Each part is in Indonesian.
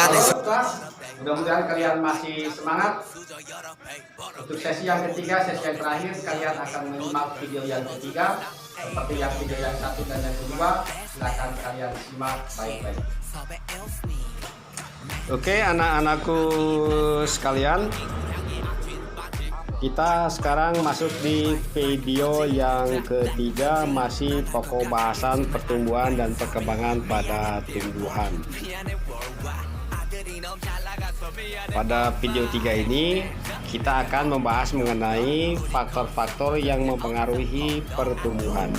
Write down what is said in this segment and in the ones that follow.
Halo Ustaz, mudah-mudahan kalian masih semangat. Untuk sesi yang ketiga, sesi yang terakhir, kalian akan menyimak video yang ketiga. Seperti yang video yang satu dan yang kedua, silakan kalian simak baik-baik. Oke, anak-anakku sekalian, kita sekarang masuk di video yang ketiga, masih pokok bahasan pertumbuhan dan perkembangan pada tumbuhan. Pada video 3 ini kita akan membahas mengenai faktor-faktor yang mempengaruhi pertumbuhan.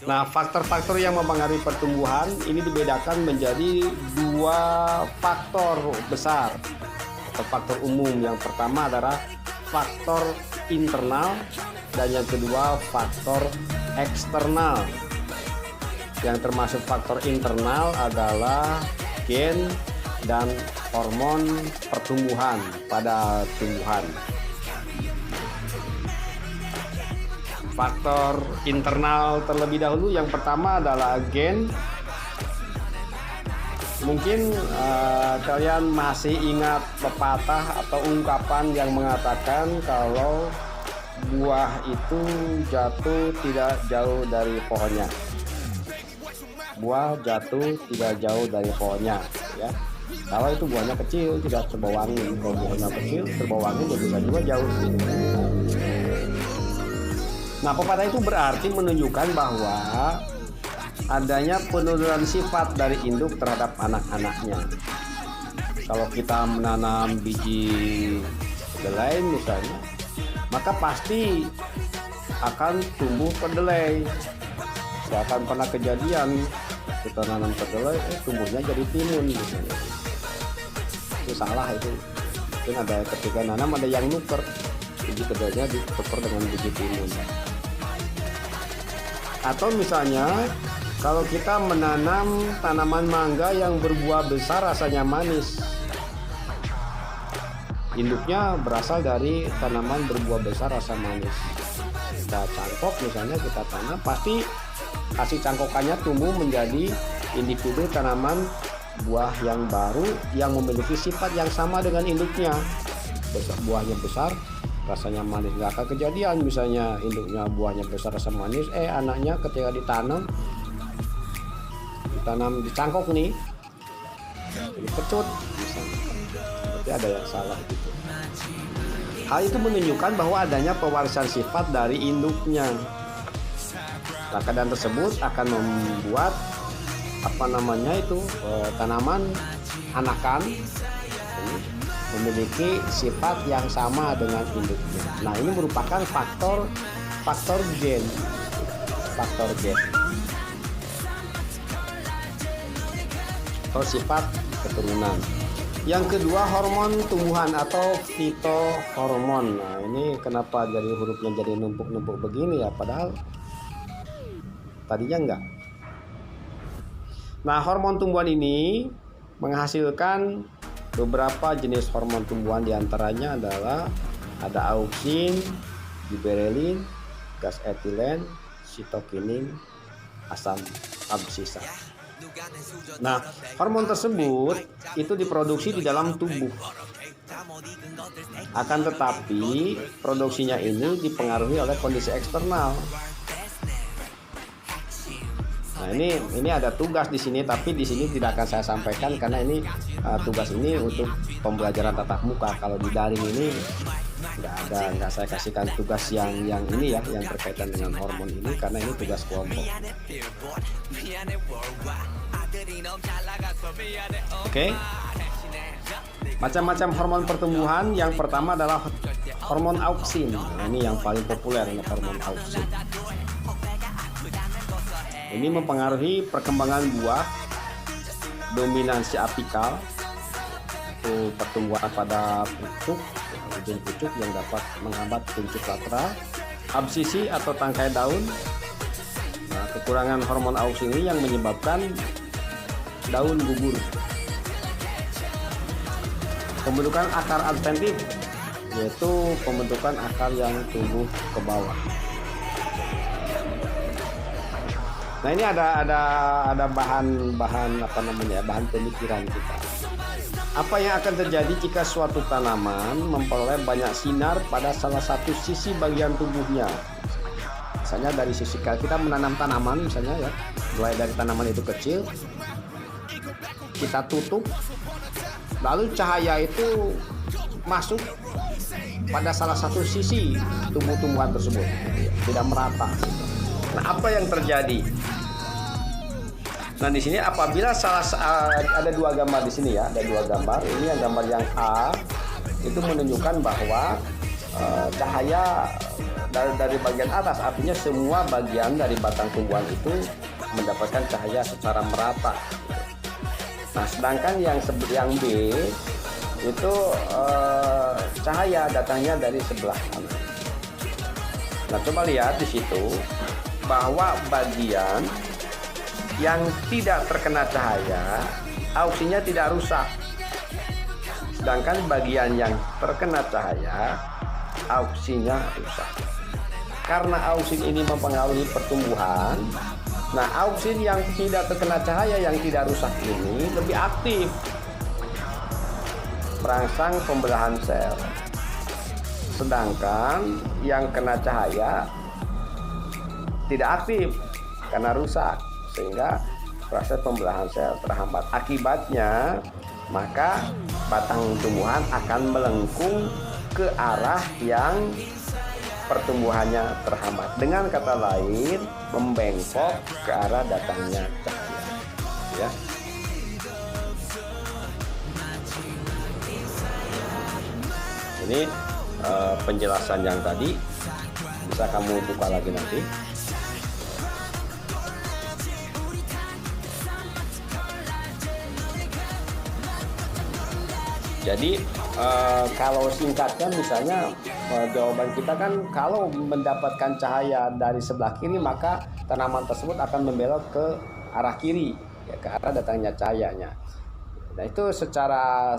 Nah, faktor-faktor yang mempengaruhi pertumbuhan ini dibedakan menjadi dua faktor besar atau faktor umum. Yang pertama adalah faktor internal dan yang kedua faktor eksternal. Yang termasuk faktor internal adalah gen dan hormon pertumbuhan pada tumbuhan. Faktor internal terlebih dahulu, yang pertama adalah gen. Mungkin kalian masih ingat pepatah atau ungkapan yang mengatakan kalau buah itu jatuh tidak jauh dari pohonnya. Buah jatuh tidak jauh dari pohonnya, ya. Kalau itu buahnya kecil tidak terbawa angin, kalau buahnya kecil terbawa angin, bisa juga jauh. Nah, pepatah itu berarti menunjukkan bahwa adanya penurunan sifat dari induk terhadap anak-anaknya. Kalau kita menanam biji kedelai misalnya, maka pasti akan tumbuh kedelai. Tidak akan pernah kejadian kita nanam kedelai, tumbuhnya jadi timun misalnya. Itu salah itu. Mungkin ada ketika nanam ada yang nuker, biji kedelainya ditukar dengan biji timun. Atau misalnya kalau kita menanam tanaman mangga yang berbuah besar rasanya manis, induknya berasal dari tanaman berbuah besar rasa manis. Kita cangkok misalnya, kita tanam, pasti hasil cangkokannya tumbuh menjadi individu tanaman buah yang baru yang memiliki sifat yang sama dengan induknya. Buahnya besar, rasanya manis. Nggak akan kejadian misalnya induknya buahnya besar rasa manis, anaknya ketika ditanam dicangkok nih jadi kecut misalnya. Berarti ada yang salah gitu. Hal itu menunjukkan bahwa adanya pewarisan sifat dari induknya. Nah, keadaan tersebut akan membuat tanaman anakan memiliki sifat yang sama dengan induknya. Nah, ini merupakan faktor gen. Atau sifat keturunan. Yang kedua, hormon tumbuhan atau fitohormon. Nah, ini kenapa jadi hurufnya jadi numpuk-numpuk begini ya, padahal tadinya enggak. Nah, hormon tumbuhan ini menghasilkan beberapa jenis hormon tumbuhan, diantaranya adalah ada auksin, giberelin, gas etilen, sitokinin, asam absisa. Nah, hormon tersebut itu diproduksi di dalam tubuh. Akan tetapi produksinya ini dipengaruhi oleh kondisi eksternal. Nah, ini ada tugas di sini, tapi di sini tidak akan saya sampaikan karena ini tugas ini untuk pembelajaran tatap muka. Kalau di daring ini nggak saya kasihkan tugas yang ini ya, yang berkaitan dengan hormon ini, karena ini tugas kelompok. Oke. Macam-macam hormon pertumbuhan. Yang pertama adalah hormon auksin. Nah, ini yang paling populer, ini hormon auksin. Ini mempengaruhi perkembangan buah, dominansi apikal, itu pertumbuhan pada pucuk, ujung pucuk yang dapat menghambat kuncup lateral, absisi atau tangkai daun. Nah, kekurangan hormon auksin ini yang menyebabkan daun gugur. Pembentukan akar adventif, yaitu pembentukan akar yang tumbuh ke bawah. Nah, ini ada bahan apa namanya, bahan pemikiran kita. Apa yang akan terjadi jika suatu tanaman memperoleh banyak sinar pada salah satu sisi bagian tubuhnya? Misalnya dari sisi kita menanam tanaman misalnya ya, mulai dari tanaman itu kecil, kita tutup, lalu cahaya itu masuk pada salah satu sisi tumbuh-tumbuhan tersebut, tidak merata. Nah, apa yang terjadi? Nah, di sini apabila ada dua gambar di sini ya, ada dua gambar. Ini yang gambar yang A itu menunjukkan bahwa cahaya dari bagian atas, artinya semua bagian dari batang tumbuhan itu mendapatkan cahaya secara merata. Nah, sedangkan yang B itu cahaya datangnya dari sebelah kanan. Nah, coba lihat di situ bahwa bagian yang tidak terkena cahaya, auksinya tidak rusak. Sedangkan bagian yang terkena cahaya, auksinya rusak. Karena auksin ini mempengaruhi pertumbuhan, nah auksin yang tidak terkena cahaya, yang tidak rusak ini lebih aktif merangsang pembelahan sel. Sedangkan yang kena cahaya tidak aktif karena rusak, sehingga proses pembelahan sel terhambat. Akibatnya, maka batang tumbuhan akan melengkung ke arah yang pertumbuhannya terhambat. Dengan kata lain, membengkok ke arah datangnya cahaya. Ya. Ini penjelasan yang tadi, bisa kamu buka lagi nanti. Jadi kalau singkatnya misalnya jawaban kita kan, kalau mendapatkan cahaya dari sebelah kiri maka tanaman tersebut akan membelok ke arah kiri, ya, ke arah datangnya cahayanya. Nah, itu secara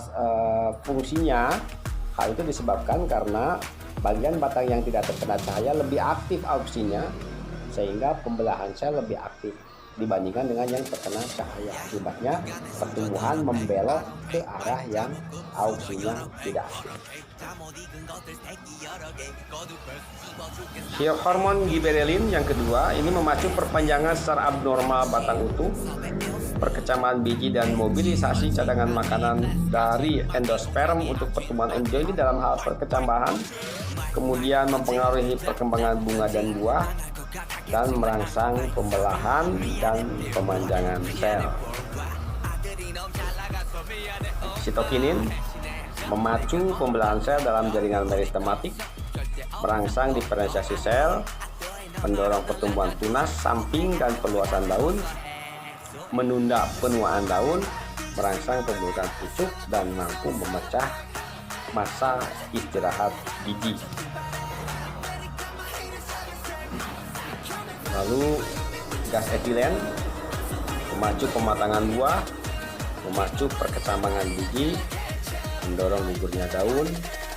fungsinya hal itu disebabkan karena bagian batang yang tidak terkena cahaya lebih aktif auksinya, sehingga pembelahan sel lebih aktif dibandingkan dengan yang terkena cahaya. Akibatnya pertumbuhan membelok ke arah yang auksinya tidak aktif. Hormon giberelin yang kedua ini memacu perpanjangan secara abnormal batang utuh, perkecambahan biji dan mobilisasi cadangan makanan dari endosperm untuk pertumbuhan embrio ini dalam hal perkecambahan, kemudian mempengaruhi perkembangan bunga dan buah, dan merangsang pembelahan dan pemanjangan sel. Sitokinin memacu pembelahan sel dalam jaringan meristematik, merangsang diferensiasi sel, mendorong pertumbuhan tunas samping dan perluasan daun, menunda penuaan daun, merangsang pembentukan pucuk, dan mampu memecah masa istirahat biji. Lalu gas etilen memacu pematangan buah, memacu perkecambangan biji, mendorong gugurnya daun,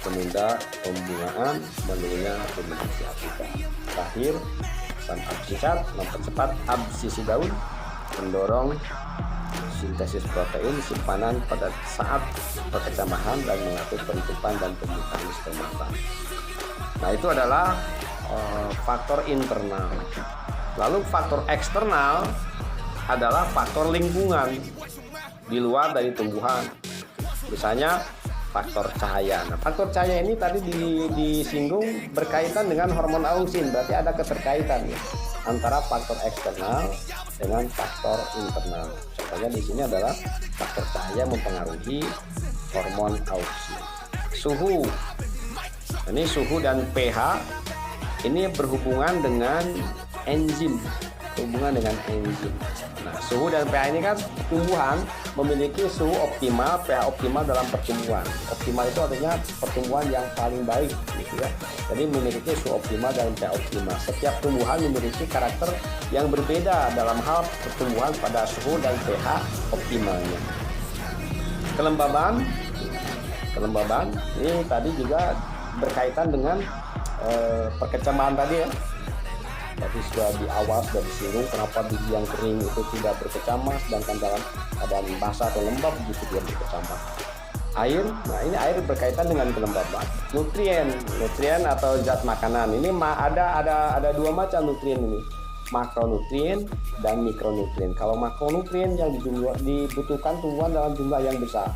menunda pembungaan, menurunnya dominasi apika. Terakhir, asam absisat mempercepat absisi daun, mendorong sintesis protein simpanan pada saat perkecambahan dan mengatur penutupan dan pembukaan stomata. Nah, itu adalah faktor internal. Lalu faktor eksternal adalah faktor lingkungan di luar dari tumbuhan. Misalnya faktor cahaya. Nah, faktor cahaya ini tadi disinggung berkaitan dengan hormon auksin, berarti ada keterkaitan ya, antara faktor eksternal dengan faktor internal. Contohnya di sini adalah faktor cahaya mempengaruhi hormon auksin. Suhu. Ini suhu dan pH ini berhubungan dengan enzim, Nah, suhu dan pH ini kan tumbuhan memiliki suhu optimal, pH optimal dalam pertumbuhan. Optimal itu artinya pertumbuhan yang paling baik, gitu ya. Jadi memiliki suhu optimal dan pH optimal. Setiap tumbuhan memiliki karakter yang berbeda dalam hal pertumbuhan pada suhu dan pH optimalnya. Kelembaban ini tadi juga berkaitan dengan perkecambahan tadi ya. Tadi sudah di awal sudah disinggung kenapa biji yang kering itu tidak berkecambah, sedangkan dalam keadaan basah atau lembab begitu dia berkecambah. Air, nah ini air berkaitan dengan kelembaban. Nutrien atau zat makanan. Ini ada dua macam nutrien ini, makronutrien dan mikronutrien. Kalau makronutrien yang dibutuhkan tumbuhan dalam jumlah yang besar,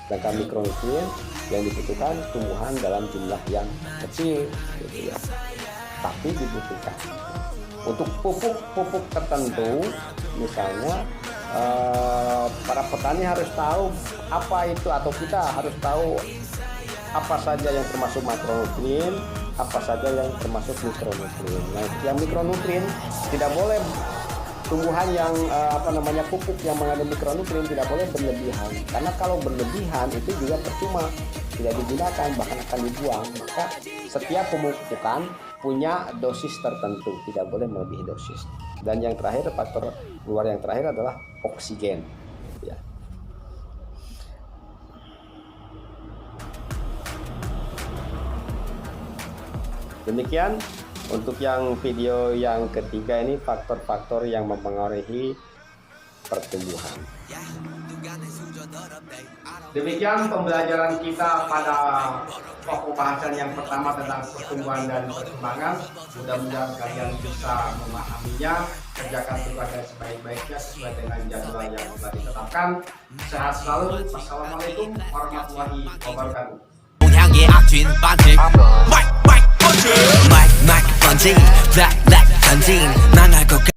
sedangkan mikronutrien yang dibutuhkan tumbuhan dalam jumlah yang kecil, gitu ya. Tapi dibutuhkan untuk pupuk tertentu, misalnya para petani harus tahu apa itu, atau kita harus tahu apa saja yang termasuk makronutrien, apa saja yang termasuk mikronutrien. Nah, yang mikronutrien tidak boleh, tumbuhan yang pupuk yang mengandung mikronutrien tidak boleh berlebihan, karena kalau berlebihan itu juga percuma, tidak digunakan, bahkan akan dibuang. Maka setiap pemupukan punya dosis tertentu, tidak boleh melebihi dosis. Dan yang terakhir, faktor luar yang terakhir adalah oksigen, ya. Demikian untuk yang video yang ketiga ini, faktor-faktor yang mempengaruhi pertumbuhan. Demikian pembelajaran kita pada pokok bahasan yang pertama tentang pertumbuhan dan perkembangan. Mudah-mudahan kalian bisa memahaminya, kerjakan tugasnya sebaik-baiknya sesuai dengan jadwal yang telah ditetapkan. Sehat selalu. Wassalamualaikum warahmatullahi wabarakatuh. 향해 악진 반칙 마이크 번진 블랙 블랙 전진 망할 것